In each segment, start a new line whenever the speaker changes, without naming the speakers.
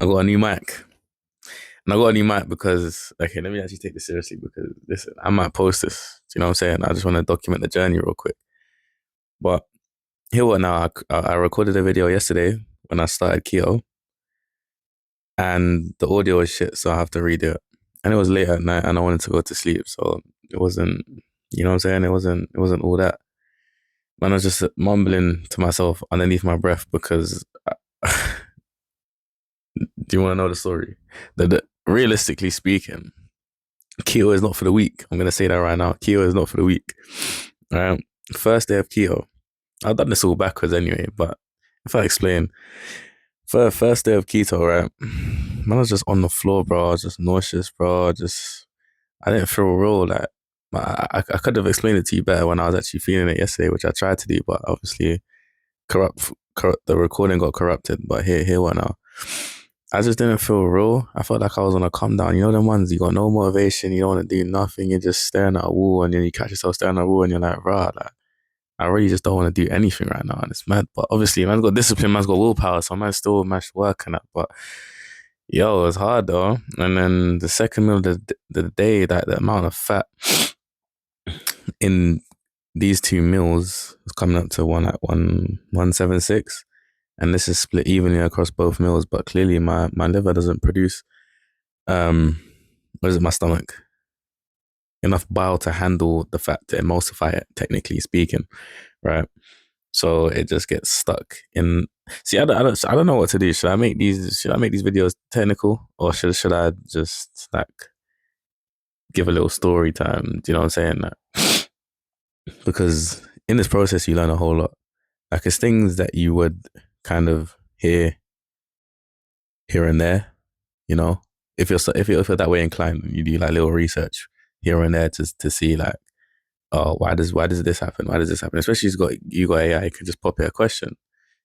I got a new mic. And I got a new mic because, okay, let me actually take this seriously because listen, I might post this. Do you know what I'm saying? I just want to document the journey real quick. But here what now, I recorded a video yesterday when I started Keto and the audio was shit, so I have to redo it. And it was late at night and I wanted to go to sleep. So it wasn't, you know what I'm saying? It wasn't all that. Man, I was just mumbling to myself underneath my breath because do you want to know the story? Realistically speaking, keto is not for the weak. I'm gonna say that right now. Keto is not for the weak. Right. First day of keto. I've done this all backwards anyway, but if I explain, first day of keto, right? Man, I was just on the floor, bro. I was just nauseous, bro. I didn't feel real. Like I could have explained it to you better when I was actually feeling it yesterday, which I tried to do, but obviously corrupt the recording got corrupted. But here what now? I just didn't feel real. I felt like I was on a come down. You know them ones, you got no motivation, you don't want to do nothing, you're just staring at a wall and then you catch yourself staring at a wall and you're like, rah, like, I really just don't want to do anything right now and it's mad. But obviously man's got discipline, man's got willpower, so man's still managed to work and that. But yo, it was hard though. And then the second meal of the day, that the amount of fat in these two meals is coming up to one 176. And this is split evenly across both meals, but clearly my liver doesn't produce what is it, my stomach, enough bile to handle the fat to emulsify it, technically speaking, right? So it just gets stuck in. See, I don't know what to do. Should I make these videos technical, or should I just like give a little story time? Do you know what I'm saying? Like, because in this process, you learn a whole lot. Like it's things that you would kind of hear here and there, you know. If you're that way inclined, you do like little research here and there to see like, oh, why does this happen? Why does this happen? Especially you got AI, you can just pop it a question.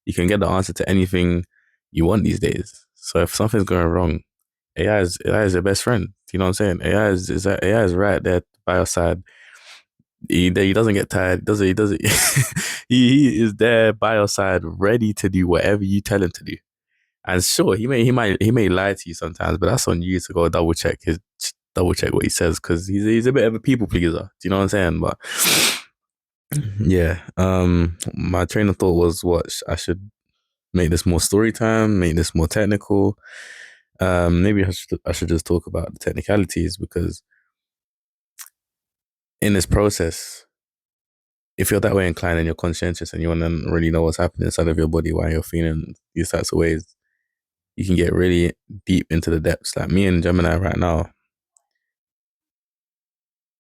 You can get the answer to anything you want these days. So if something's going wrong, AI is your best friend. You know what I'm saying? AI is right there by your side. He doesn't get tired. He doesn't. He is there by your side, ready to do whatever you tell him to do. And sure, he may lie to you sometimes, but that's on you to go double check what he says because he's a bit of a people pleaser. Do you know what I'm saying? But yeah, my train of thought was what I should make this more story time, make this more technical. Maybe I should just talk about the technicalities because in this process, if you're that way inclined and you're conscientious and you want to really know what's happening inside of your body, why you're feeling these types of ways, you can get really deep into the depths. Like me and Gemini right now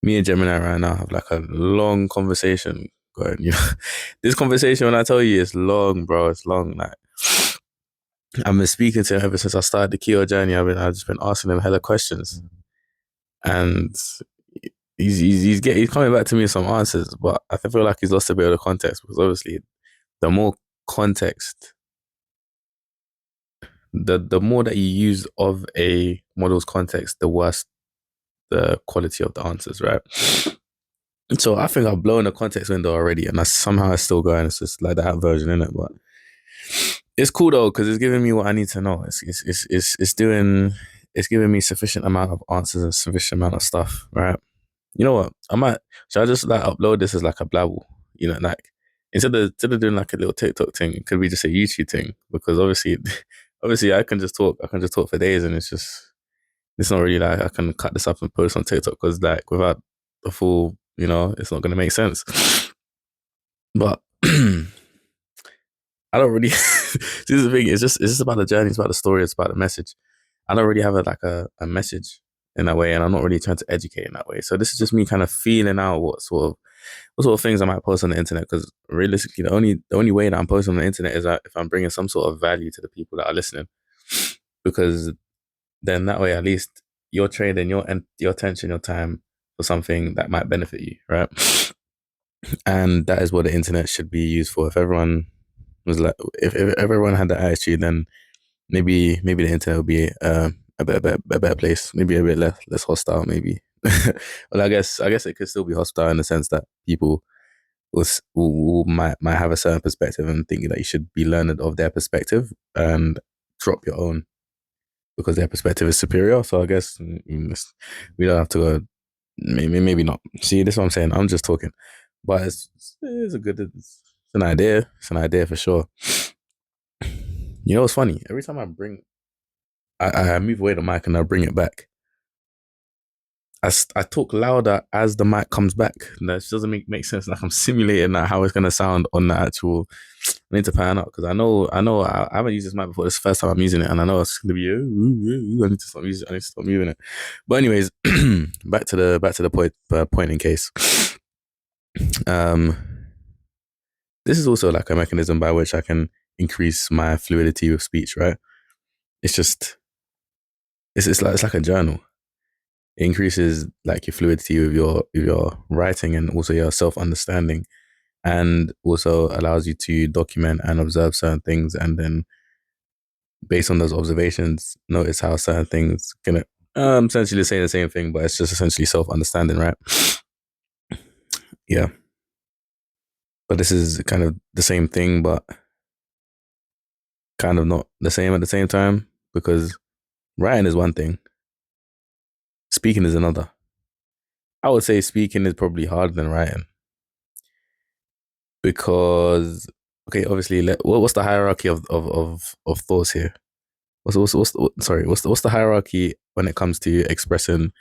have like a long conversation going. You know, this conversation when I tell you it's long, bro, it's long. Like I've been speaking to him ever since I started the keto journey. I've just been asking him hella questions, and he's coming back to me with some answers, but I feel like he's lost a bit of the context because obviously the more context, the more that you use of a model's context, the worse the quality of the answers, right? So I think I've blown the context window already, and that's somehow it's still going. It's just like that version in it, but it's cool though because it's giving me what I need to know. It's giving me sufficient amount of answers and sufficient amount of stuff, right? You know what? Should I just like upload this as like a blabble? You know, like instead of doing like a little TikTok thing, it could be just a YouTube thing because obviously I can just talk for days, and it's not really like I can cut this up and post on TikTok because like without the full, it's not gonna make sense. But I don't really. This is the thing. It's just about the journey. It's about the story. It's about the message. I don't really have a message in that way, and I'm not really trying to educate in that way. So this is just me kind of feeling out what sort of things I might post on the internet. Because realistically, the only way that I'm posting on the internet is that if I'm bringing some sort of value to the people that are listening. Because then that way, at least you're trading your attention, your time for something that might benefit you, right? And that is what the internet should be used for. If everyone was like, if everyone had that attitude, then maybe the internet would be a better place. Maybe a bit less hostile. Maybe. Well, I guess it could still be hostile in the sense that people might have a certain perspective and think that you should be learned of their perspective and drop your own. because their perspective is superior. So I guess we don't have to go. Maybe not. See, this is what I'm saying. I'm just talking, but it's a good. It's an idea. It's an idea for sure. You know what's funny? Every time I move away the mic and I bring it back. I talk louder as the mic comes back. That just doesn't make sense. Like I'm simulating that how it's gonna sound on the actual. I need to pan out because I haven't used this mic before. This is the first time I'm using it, and I know it's gonna be. I need to stop using. I need to stop moving it. But anyways, back to the point in case. Um, this is also like a mechanism by which I can increase my fluidity with speech. Right? It's just it's like a journal. It increases like your fluidity with your writing and also your self understanding, and also allows you to document and observe certain things, and then based on those observations, notice how certain things can essentially say the same thing, but it's just essentially self understanding, right? Yeah, but this is kind of the same thing, but kind of not the same at the same time because writing is one thing, speaking is another. I would say speaking is probably harder than writing because okay, obviously, what's the hierarchy of thoughts here? What's the hierarchy when it comes to expressing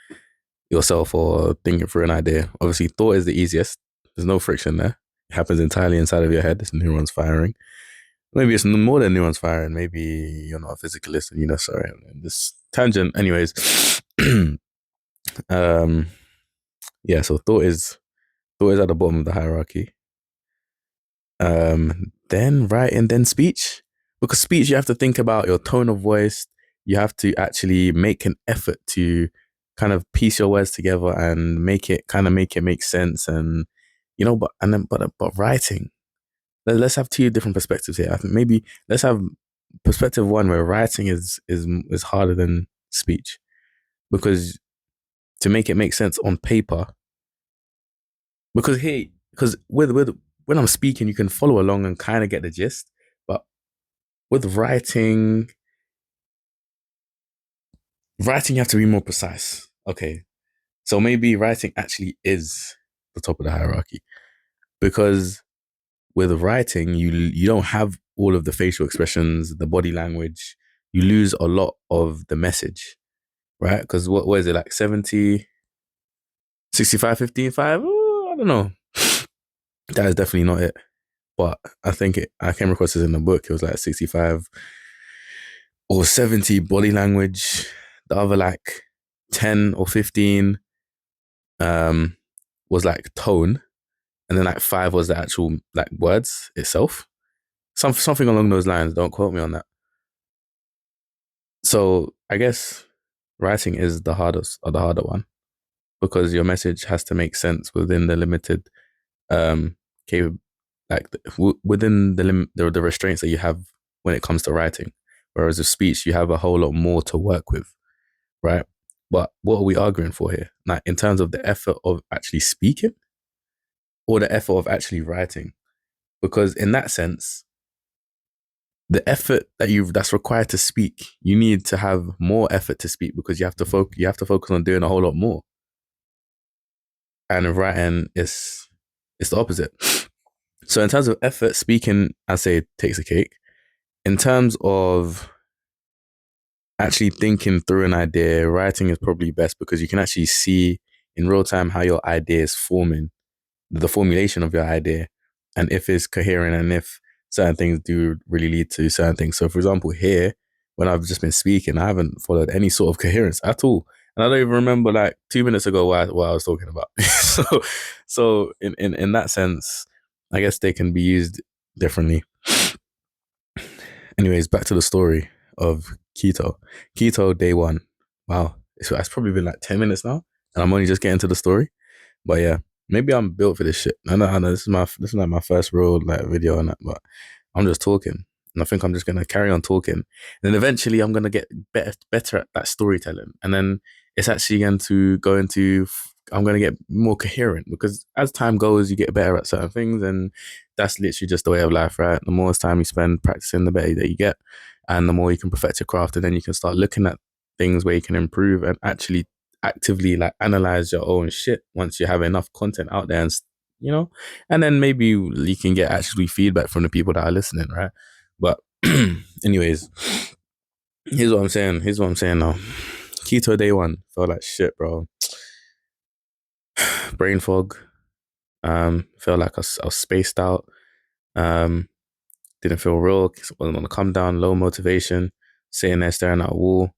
yourself or thinking through an idea? Obviously, thought is the easiest. There's no friction there. It happens entirely inside of your head. It's neurons firing. Maybe it's more than neurons firing. Maybe you're not a physicalist and you know. Sorry, this tangent. Anyways, um, yeah. So thought is at the bottom of the hierarchy. Then writing, then speech. Because speech, you have to think about your tone of voice. You have to actually make an effort to kind of piece your words together and make it make sense. And but writing. Let's have two different perspectives here. I think maybe let's have perspective one where writing is harder than speech because to make it make sense on paper. Because with when I'm speaking, you can follow along and kind of get the gist, but with writing you have to be more precise. Okay, so maybe writing actually is the top of the hierarchy because with writing you don't have all of the facial expressions, the body language. You lose a lot of the message, right? Because what is it like 70, 65, 15, 5? I don't know. That is definitely not it. But I came across this in the book. It was like 65 or 70 body language. The other like 10 or 15 um was like tone. And then like five was the actual like words itself. Something along those lines. Don't quote me on that. So I guess writing is the hardest or the harder one because your message has to make sense within the limited um cap- within the restraints that you have when it comes to writing. Whereas with speech, you have a whole lot more to work with, right? But what are we arguing for here? Like in terms of the effort of actually speaking or the effort of actually writing? Because in that sense, the effort that's required to speak, you need to have more effort to speak because you have to focus on doing a whole lot more. And in writing is it's the opposite. So in terms of effort, speaking, I say takes a cake. In terms of actually thinking through an idea, writing is probably best because you can actually see in real time how your idea is forming, the formulation of your idea, and if it's coherent and if certain things do really lead to certain things. So, for example, here, when I've just been speaking, I haven't followed any sort of coherence at all. And I don't even remember like 2 minutes ago what I was talking about. so in that sense, I guess they can be used differently. Anyways, back to the story of keto. Keto day one. Wow, it's probably been like 10 minutes now, and I'm only just getting to the story. But yeah, maybe I'm built for this shit. I know this is like my first real like video on that, but I'm just talking. And I think I'm just gonna carry on talking. And then eventually I'm gonna get better at that storytelling. And then it's actually going to go into I'm gonna get more coherent because as time goes, you get better at certain things, and that's literally just the way of life, right? The more time you spend practicing, the better that you get. and the more you can perfect your craft, and then you can start looking at things where you can improve and actually actively like analyze your own shit once you have enough content out there, and you know, and then maybe you can get actually feedback from the people that are listening, right? But anyways, here's what I'm saying now. Keto day one felt like shit, bro. Brain fog. Felt like I was spaced out. Um, didn't feel real. Wasn't on the come down. Low motivation. Sitting there staring at a wall.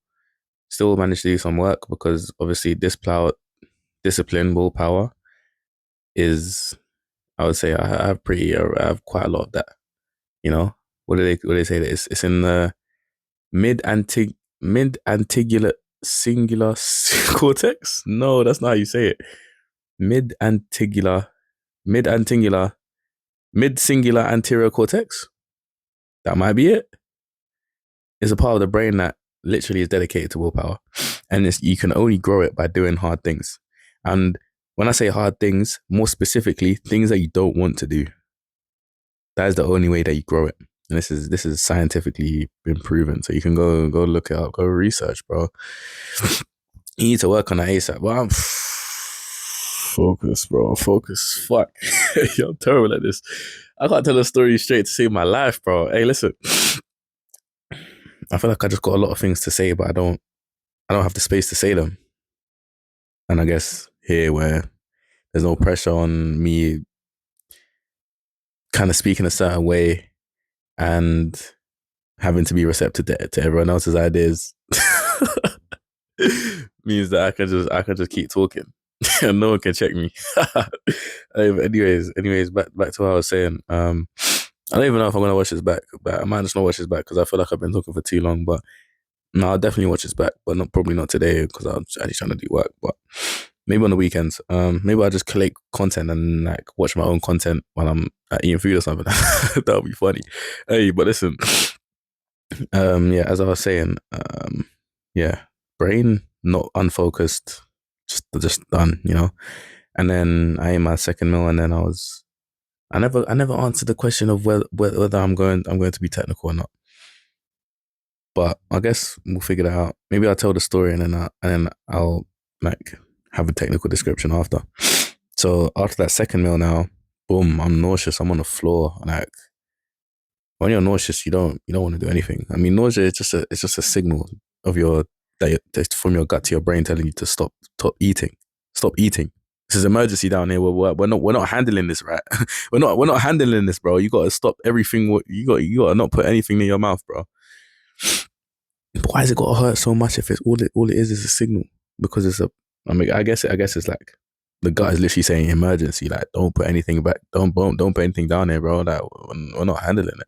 Still managed to do some work because obviously discipline, willpower is. I would say I have I have quite a lot of that. You know, what do they say that it's in the mid antigular singular cortex. No, that's not how you say it. Mid antigular mid antingular mid singular anterior cortex. That might be it. It's a part of the brain that literally is dedicated to willpower, and you can only grow it by doing hard things. And when I say hard things, more specifically, things that you don't want to do. That is the only way that you grow it. And this is scientifically been proven. So you can go look it up, go research, bro. You need to work on that ASAP. Well, I'm focus, bro. Focus. Fuck. Yo, I'm terrible at this. I can't tell a story straight to save my life, bro. Hey, listen. I feel like I just got a lot of things to say, but I don't have the space to say them. And I guess here where there's no pressure on me kind of speaking a certain way and having to be receptive to everyone else's ideas means that I can just keep talking and no one can check me. Anyways, back to what I was saying. I don't even know if I'm gonna watch this back, but I might just not watch this back because I feel like I've been talking for too long. But no, I'll definitely watch this back, but probably not today because I'm actually trying to do work. But maybe on the weekends. Maybe I'll just collect content and like watch my own content while I'm eating food or something. That would be funny. Hey, but listen. Yeah, as I was saying, yeah, brain not unfocused, just done, you know. And then I ate my second meal, and then I never answered the question of whether I'm going to be technical or not. But I guess we'll figure that out. Maybe I'll tell the story, and then I'll like have a technical description after. So after that second meal, now, boom, I'm nauseous. I'm on the floor. Like when you're nauseous, you don't want to do anything. I mean, nausea is just a signal of your that's from your gut to your brain telling you to stop eating. This is emergency down here. We're not handling this right. We're not handling this, bro. You got to stop everything. You got to not put anything in your mouth, bro. But why has it got to hurt so much if it's all it is a signal? Because it's a. I mean, I guess it's like the gut is literally saying emergency. Like, don't put anything back. Don't put anything down here, bro. Like, we're not handling it.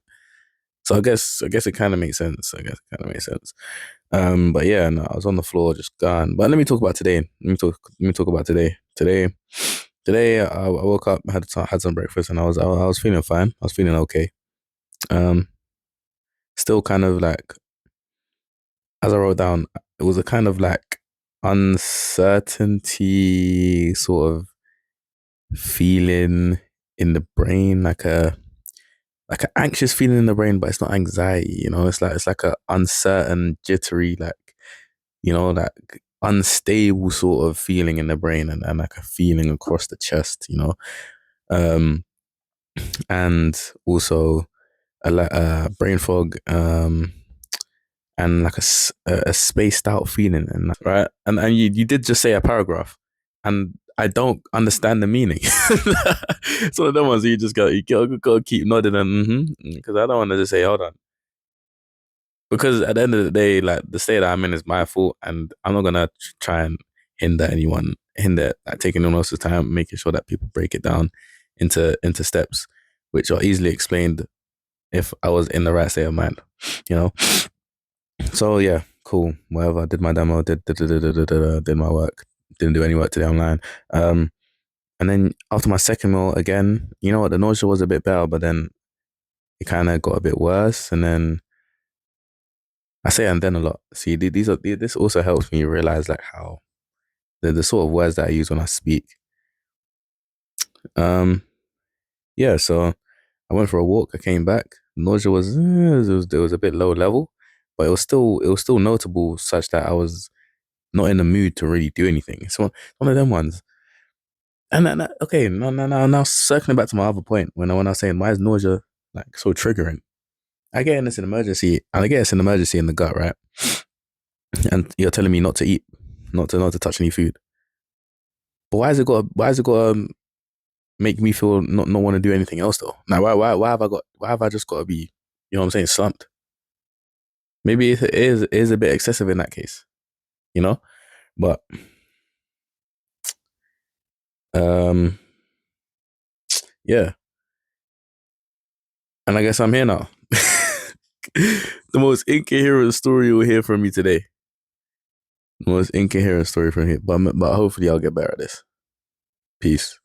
So I guess it kind of makes sense. I guess it kind of makes sense. But yeah, no, I was on the floor, just gone. But let me talk about today. Let me talk about today. Today, I woke up, had some breakfast, and I was feeling fine. I was feeling okay. Um, Still kind of like as I wrote down, it was a kind of like uncertainty sort of feeling in the brain, like an anxious feeling in the brain, but it's not anxiety. You know, it's like a uncertain, jittery, like you know, like unstable sort of feeling in the brain, and like a feeling across the chest. You know, um, and also a brain fog, and like a spaced out feeling, and right, and you did just say a paragraph, and I don't understand the meaning. It's one of them ones where you gotta keep nodding and because I don't want to just say hold on. Because at the end of the day, like the state that I'm in is my fault, and I'm not gonna try and hinder like taking anyone else's time, making sure that people break it down into steps, which are easily explained if I was in the right state of mind, you know. So yeah, cool, whatever. Did my demo, did my work. Didn't do any work today online. And then after my second meal, again, you know what, the nausea was a bit better, but then it kind of got a bit worse, and then I say and then a lot. See, this also helps me realize like how the sort of words that I use when I speak. Um, yeah. So I went for a walk. I came back. Nausea was it was a bit low level, but it was still notable such that I was not in the mood to really do anything. It's one of them ones. And okay, now circling back to my other point when I was saying why is nausea like so triggering? I get in this an emergency, and I get it's an emergency in the gut, right? And you're telling me not to eat, not to touch any food. But why has it got make me feel not want to do anything else though? Now why have I just got to be, you know what I'm saying, slumped? Maybe it is a bit excessive in that case, you know? But um yeah. And I guess I'm here now. The most incoherent story you'll hear from me today. The most incoherent story from here. But hopefully I'll get better at this. Peace.